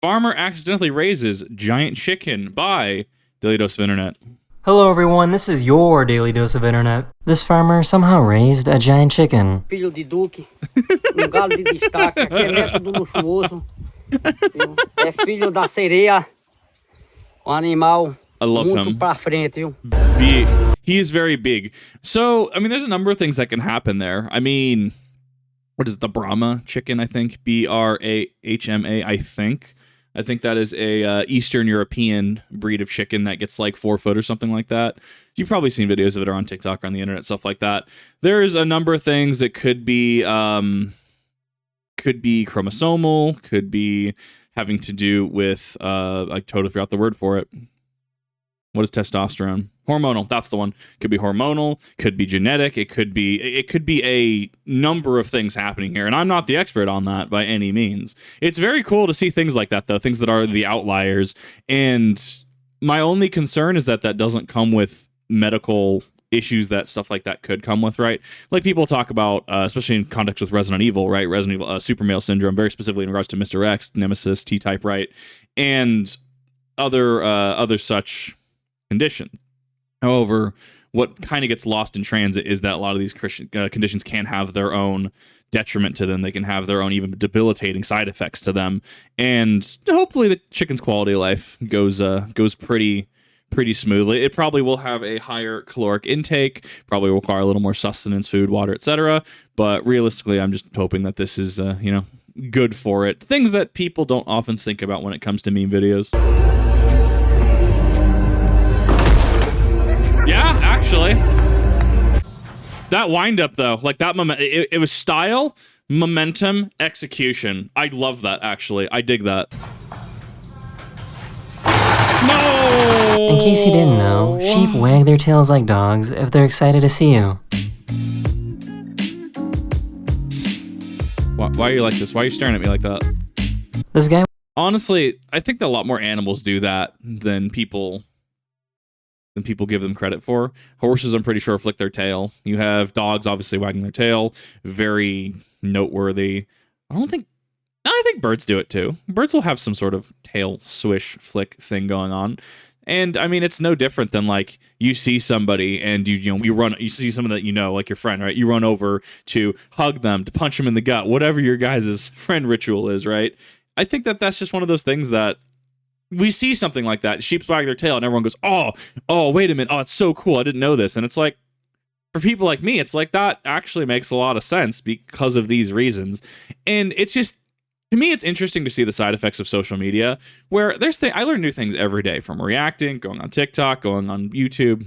Farmer accidentally raises giant chicken by Daily Dose of Internet. Hello everyone, this is your Daily Dose of Internet. This farmer somehow raised a giant chicken. Filho de Duque, galo de destaque, aqui é neto do luxuoso, é filho da sereia, animal I love muito him. pra frente, viu? He is very big. So, I mean, there's a number of things that can happen there. I mean, what is it, the Brahma chicken, I think? Brahma, I think. I think that is a Eastern European breed of chicken that gets like 4 foot or something like that. You've probably seen videos of it on TikTok or on the internet, stuff like that. There's a number of things that could be chromosomal, could be having to do with I totally forgot the word for it. What is testosterone? Hormonal. That's the one. Could be hormonal. Could be genetic. It could be a number of things happening here, and I'm not the expert on that by any means. It's very cool to see things like that, though. Things that are the outliers. And my only concern is that doesn't come with medical issues that stuff like that could come with, right? Like people talk about, especially in context with Resident Evil, right? Resident Evil, super male syndrome, very specifically in regards to Mr. X, Nemesis, T-Type, right? And other such conditions. However, what kind of gets lost in transit is that a lot of these conditions can have their own detriment to them. They can have their own even debilitating side effects to them. And hopefully the chicken's quality of life goes pretty smoothly. It probably will have a higher caloric intake, probably require a little more sustenance, food, water, etc. But realistically, I'm just hoping that this is, good for it. Things that people don't often think about when it comes to meme videos. Yeah, actually. That wind-up, though, like that moment, it was style, momentum, execution. I love that, actually. I dig that. No! In case you didn't know, sheep wag their tails like dogs if they're excited to see you. Why are you like this? Why are you staring at me like that? This guy... Honestly, I think that a lot more animals do that than people give them credit for. Horses, I'm pretty sure, flick their tail. You have dogs, obviously, wagging their tail. Very noteworthy. I think birds do it, too. Birds will have some sort of tail swish flick thing going on. And, I mean, it's no different than, like, you see somebody and you see someone that you know, like your friend, right? You run over to hug them, to punch them in the gut, whatever your guys' friend ritual is, right? I think that that's just one of those things that we see something like that. Sheep wag their tail and everyone goes, oh, wait a minute. Oh, it's so cool. I didn't know this. And it's like, for people like me, it's like that actually makes a lot of sense because of these reasons. And it's just, to me, it's interesting to see the side effects of social media where I learn new things every day from reacting, going on TikTok, going on YouTube,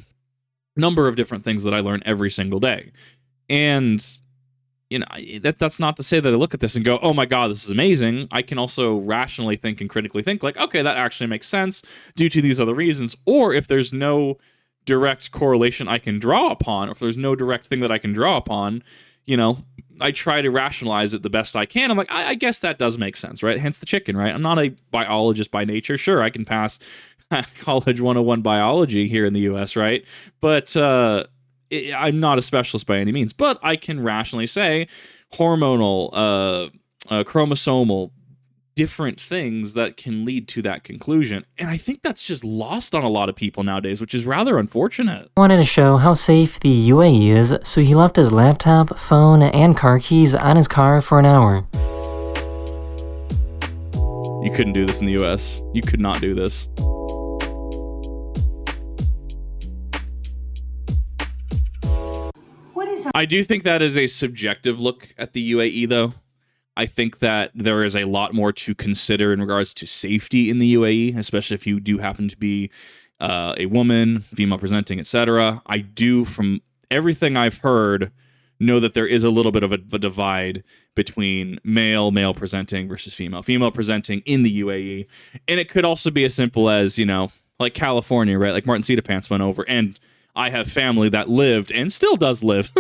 number of different things that I learn every single day. And that's not to say that I look at this and go, oh my God, this is amazing. I can also rationally think and critically think like, okay, that actually makes sense due to these other reasons. Or if there's no direct correlation I can draw upon, or if there's no direct thing that I can draw upon, I try to rationalize it the best I can. I'm like, I guess that does make sense, right? Hence the chicken, right? I'm not a biologist by nature. Sure, I can pass college 101 biology here in the US, right? But I'm not a specialist by any means, but I can rationally say hormonal, chromosomal, different things that can lead to that conclusion. And I think that's just lost on a lot of people nowadays, which is rather unfortunate. Wanted to show how safe the UAE is, so he left his laptop, phone, and car keys on his car for an hour. You couldn't do this in the US. You could not do this. I do think that is a subjective look at the UAE, though. I think that there is a lot more to consider in regards to safety in the UAE, especially if you do happen to be a woman, female presenting, etc. I do, from everything I've heard, know that there is a little bit of a divide between male presenting versus female presenting in the UAE. And it could also be as simple as, like California, right? Like Martin Pants went over, and I have family that lived and still does live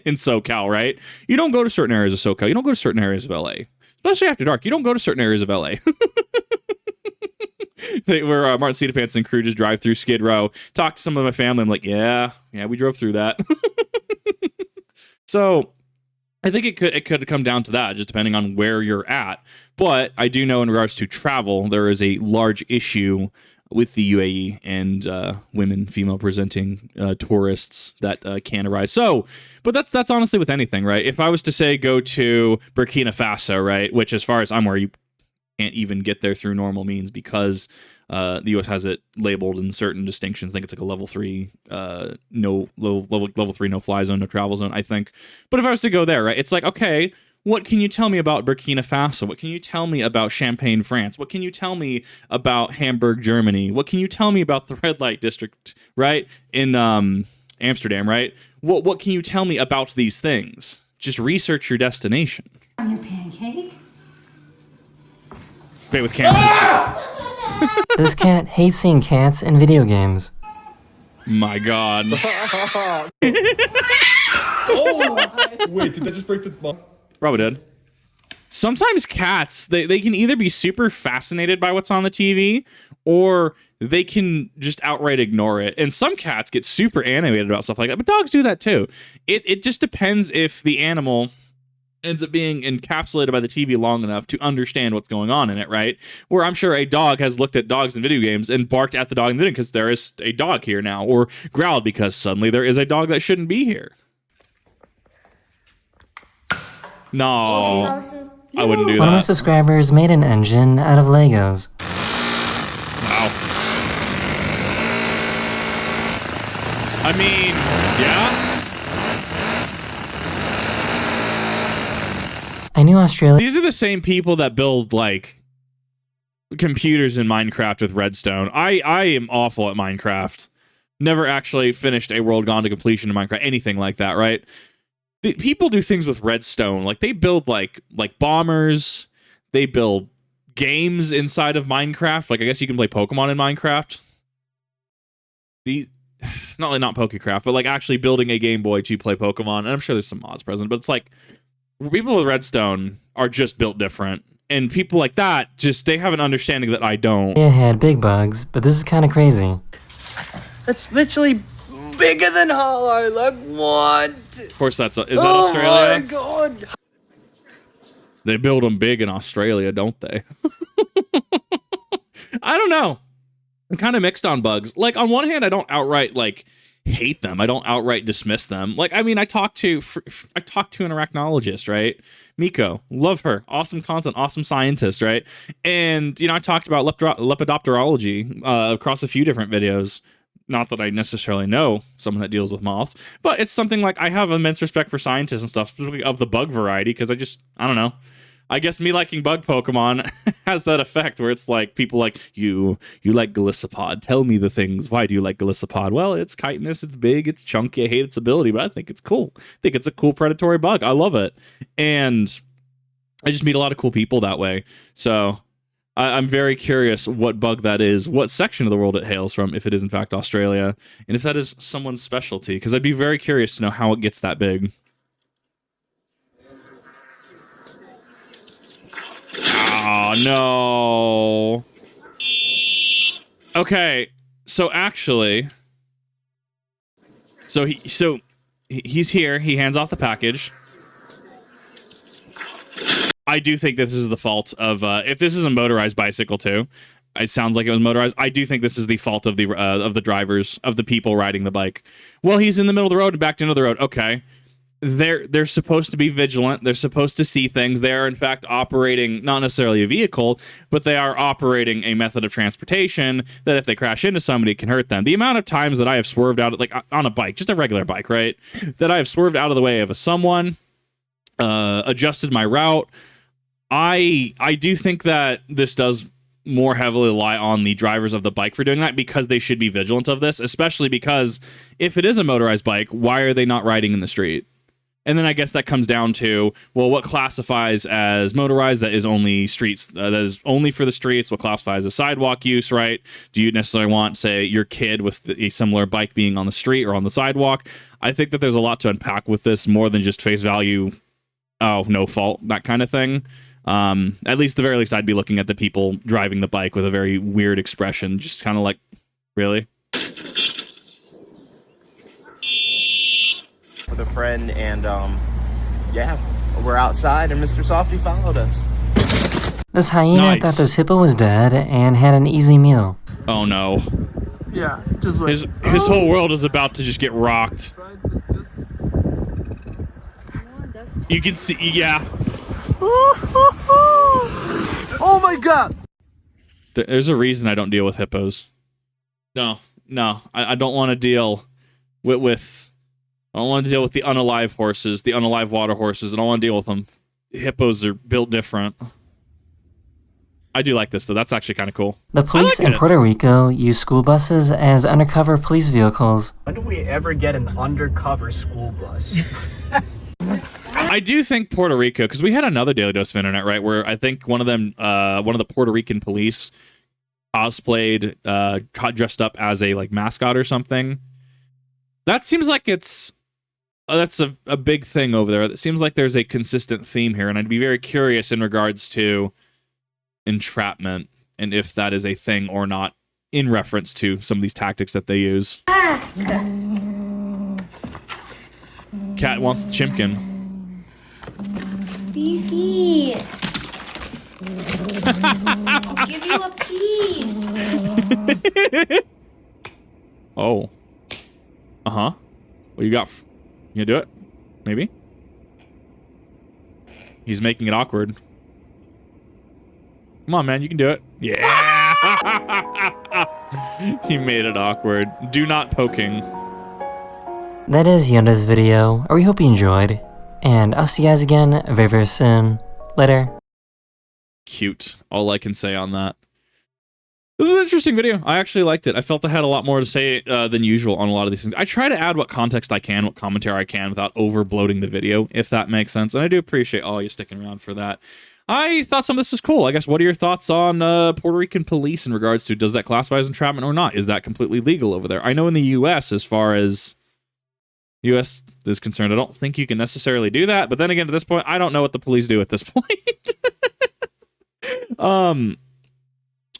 in SoCal, right? You don't go to certain areas of SoCal. You don't go to certain areas of LA. Especially after dark. You don't go to certain areas of LA. Where Martin Pants and crew just drive through Skid Row, talk to some of my family. I'm like, yeah, we drove through that. So I think it could come down to that, just depending on where you're at. But I do know in regards to travel, there is a large issue with the UAE and female presenting tourists that can arise. So, but that's honestly with anything, right? If I was to say go to Burkina Faso, right, which as far as I'm aware, you can't even get there through normal means because the U.S. has it labeled in certain distinctions. I think it's like a level 3, level 3 no fly zone, no travel zone, I think. But if I was to go there, right, it's like, okay, what can you tell me about Burkina Faso? What can you tell me about Champagne, France? What can you tell me about Hamburg, Germany? What can you tell me about the red light district, right, in Amsterdam, right? What can you tell me about these things? Just research your destination. On your pancake? Play with cameras. This cat hates seeing cats in video games. My God. Oh! Wait, did that just break the ball? Probably did. Sometimes cats, they can either be super fascinated by what's on the TV or they can just outright ignore it. And some cats get super animated about stuff like that, but dogs do that too. It just depends if the animal ends up being encapsulated by the TV long enough to understand what's going on in it, right? Where I'm sure a dog has looked at dogs in video games and barked at the dog in the video because there is a dog here now, or growled because suddenly there is a dog that shouldn't be here. No, I wouldn't do One of my that. subscribers made an engine out of Legos. Wow. I mean, yeah. I knew Australia. These are the same people that build like computers in Minecraft with redstone. I am awful at Minecraft. Never actually finished a world gone to completion in Minecraft, anything like that, right? People do things with redstone. Like they build like bombers. They build games inside of Minecraft. Like I guess you can play Pokemon in Minecraft. Not Pokecraft, but like actually building a Game Boy to play Pokemon. And I'm sure there's some mods present, but it's like people with redstone are just built different. And people like that, just they have an understanding that I don't. It had big bugs, but this is kind of crazy. That's literally bigger than Hollow. Like, what? Of course, is that Australia? Oh my God. They build them big in Australia, don't they? I don't know. I'm kind of mixed on bugs. Like, on one hand, I don't outright, like, hate them. I don't outright dismiss them. Like, I mean, I talked to an arachnologist, right? Miko, love her. Awesome content, awesome scientist, right? And, you know, I talked about lepidopterology across a few different videos. Not that I necessarily know someone that deals with moths, but it's something like I have immense respect for scientists and stuff, specifically of the bug variety, because I don't know. I guess me liking bug Pokemon has that effect where it's like people like, you like Golisopod. Tell me the things. Why do you like Golisopod? Well, it's chitinous, it's big, it's chunky. I hate its ability, but I think it's cool. I think it's a cool predatory bug. I love it. And I just meet a lot of cool people that way. So I'm very curious what bug that is, what section of the world it hails from, if it is in fact Australia, and if that is someone's specialty, because I'd be very curious to know how it gets that big. Oh, no. Okay, so actually, he's here. He hands off the package. I do think this is the fault of if this is a motorized bicycle too. It sounds like it was motorized. I do think this is the fault of the drivers, of the people riding the bike. Well, he's in the middle of the road and backed into the road. Okay. They're supposed to be vigilant. They're supposed to see things. They are, in fact, operating not necessarily a vehicle, but they are operating a method of transportation that if they crash into somebody, it can hurt them. The amount of times that I have swerved out, like on a bike, just a regular bike, right? That I have swerved out of the way of someone, adjusted my route. I do think that this does more heavily rely on the drivers of the bike for doing that, because they should be vigilant of this, especially because if it is a motorized bike, why are they not riding in the street? And then I guess that comes down to, well, what classifies as motorized? That is only streets. That is only for the streets. What classifies as sidewalk use, right? Do you necessarily want, say, your kid with a similar bike being on the street or on the sidewalk? I think that there's a lot to unpack with this, more than just face value, oh, no fault, that kind of thing. At least, the very least, I'd be looking at the people driving the bike with a very weird expression, just kind of like, really? With a friend, and Yeah, we're outside and Mr. Softy followed us. This hyena Nice. thought this hippo was dead and had an easy meal. Oh no. Yeah, just wait. His whole world is about to just get rocked. You can see, yeah. Oh my god! There's a reason I don't deal with hippos. No, I don't want to deal with I don't want to deal with the unalive horses, the unalive water horses. I don't want to deal with them. Hippos are built different. I do like this though. That's actually kind of cool. The police in Puerto Rico use school buses as undercover police vehicles. When do we ever get an undercover school bus? I do think Puerto Rico, because we had another Daily Dose of Internet, right, where I think one of the Puerto Rican police cosplayed, dressed up as a like mascot or something. That seems like that's a big thing over there. It seems like there's a consistent theme here, and I'd be very curious in regards to entrapment and if that is a thing or not in reference to some of these tactics that they use. Cat wants the chimkin. Beefy. I'll give you a piece. Oh. Uh-huh. What you got? You gonna do it? Maybe? He's making it awkward. Come on, man. You can do it. Yeah! He made it awkward. Do not poking. That is the end of this video. We hope you enjoyed. And I'll see you guys again very, very soon. Later. Cute. All I can say on that. This is an interesting video. I actually liked it. I felt I had a lot more to say than usual on a lot of these things. I try to add what context I can, what commentary I can without over-bloating the video, if that makes sense. And I do appreciate all you sticking around for that. I thought some of this was cool. I guess, what are your thoughts on Puerto Rican police in regards to, does that classify as entrapment or not? Is that completely legal over there? I know in the U.S., as far as U.S. is concerned, I don't think you can necessarily do that. But then again, at this point, I don't know what the police do at this point.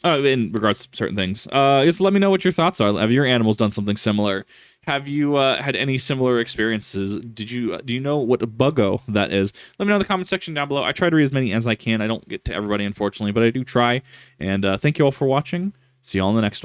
In regards to certain things. Just let me know what your thoughts are. Have your animals done something similar? Have you had any similar experiences? Do you know what a buggo that is? Let me know in the comment section down below. I try to read as many as I can. I don't get to everybody, unfortunately, but I do try. And thank you all for watching. See you all in the next one.